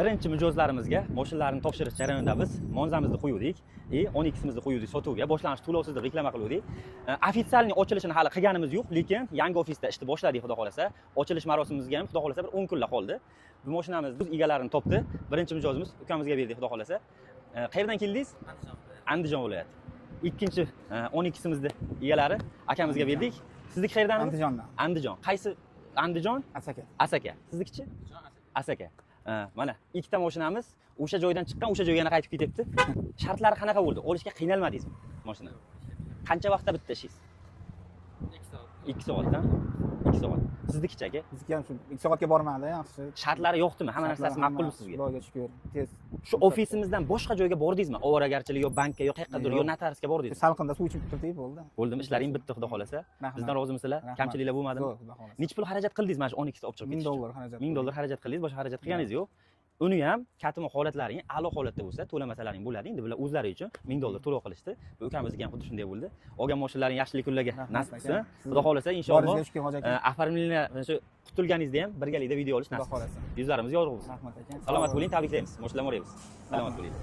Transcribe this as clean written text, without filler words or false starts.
Birinchi mijozlarimizga mashinalarni topshirish jarayonida biz Monzamizni qo'ydik, 12simizni qo'ydik sotuvga, boshlanish to'lovsizlik reklama qildik. Ofitsialniy ochilishini hali qilganimiz yo'q, lekin yangi ofisda ishni boshladik, xudo xolasa. Ochilish marosimimizga ham xudo xolasa bir 10 kunlar qoldi. Bu mashinamiz o'z egalarini topdi. Birinchi mijozimiz ukamizga berdik, xudo xolasa. Qayerdan keldingiz? Andijon viloyati. Ikkinchi 12simizni egalari akamizga berdik. Sizniki qayerdan? Andijondan. Andijon. Qaysi Andijon? Asaka. Asaka. Siznikichi? Asaka. Mana ikkita mashinamiz o'sha joydan chiqqan, o'sha joyga yana qaytib ketyapti. Shartlari qanaqa bo'ldi? Olishga qiynalmadingizmi mashinani? Qancha vaqtda bitta ishingiz? 2 soatdan. 2 soat. Siznikichi aka? Bizniki ham shu 2 soatga bormadi, yaxshi. Shartlari yo'qdimi? Hamma narsasi ma'qulmi sizga? Xudoga shukr. Tez. Shu ofisimizdan boshqa joyga bordingizmi? Ovoragarchilik yo bankka yo qayergadir yo notariusga bordingizmi? Salqinda suv ichib turdik, bo'ldi. Bo'ldimi? Ishlaring bitdi, xudo xolasa. Bizdan rozimisizlar? Kamchiliklar bo'lmadimi? Yo'q, xudo xolasa. Necha pul xarajat qildingiz mana shu 12 ta olib chiqib $1000 xarajat. $1000 xarajat qildingiz, boshqa xarajat qilganingiz yo'q. Uni ham katma holatlaring a'lo holatda bo'lsa, to'lamasalaring bo'ladi. Endi bular o'zlari uchun $1000 to'lov qilishdi. Bu ukamizga ham xuddi shunday bo'ldi. Olgan mashinalaring yaxshilik kunlarga nasib qilsin. Xudo xolasa inshaalloh. Ofarimliklar shu qutulganingizda ham birgalikda video olish nasib qilsin. Yuzlarimiz yorug' bo'lsin. Rahmat aka. Salomat bo'ling, tabriklaymiz. Mashinalar o'raymiz. Salomat bo'ling.